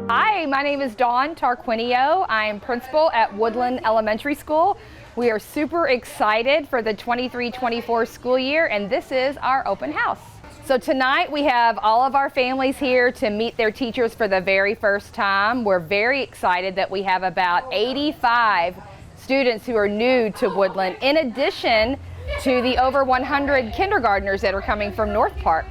Hi, my name is Dawn Tarquinio. I am principal at Woodland Elementary School. We are super excited for the 23-24 school year, and this is our open house. So tonight we have all of our families here to meet their teachers for the very first time. We're very excited that we have about 85 students who are new to Woodland, in addition to the over 100 kindergartners that are coming from North Park.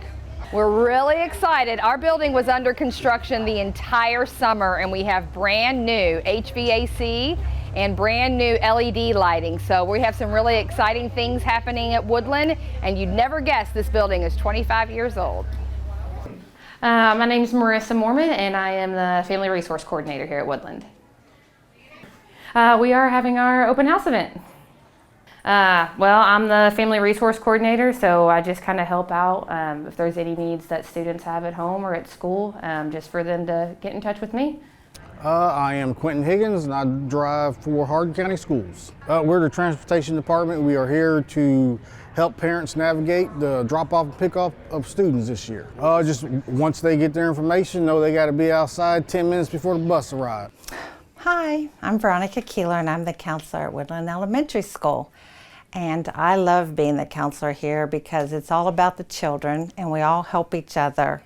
We're really excited. Our building was under construction the entire summer, and we have brand new HVAC and brand new LED lighting. So we have some really exciting things happening at Woodland, and you'd never guess this building is 25 years old. My name is Marissa Moorman, and I am the Family Resource Coordinator here at Woodland. We are having our open house event. Well, I'm the Family Resource Coordinator, so I just kind of help out if there's any needs that students have at home or at school, just for them to get in touch with me. I am Quinton Higgins, and I drive for Hardin County Schools. We're the transportation department. We are here to help parents navigate the drop-off and pick-off of students this year. Just once they get their information, know they got to be outside 10 minutes before the bus arrives. Hi, I'm Veronica Keeler, and I'm the counselor at Woodland Elementary School. And I love being the counselor here because it's all about the children and we all help each other.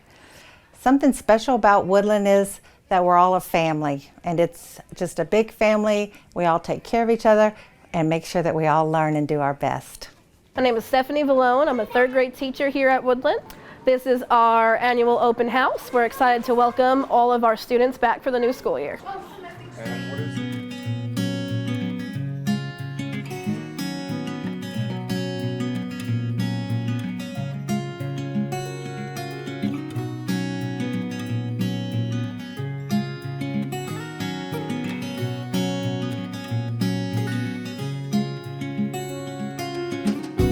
Something special about Woodland is that we're all a family, and it's just a big family. We all take care of each other and make sure that we all learn and do our best. My name is Stephanie Valone. I'm a third grade teacher here at Woodland. This is our annual open house. We're excited to welcome all of our students back for the new school year. And what is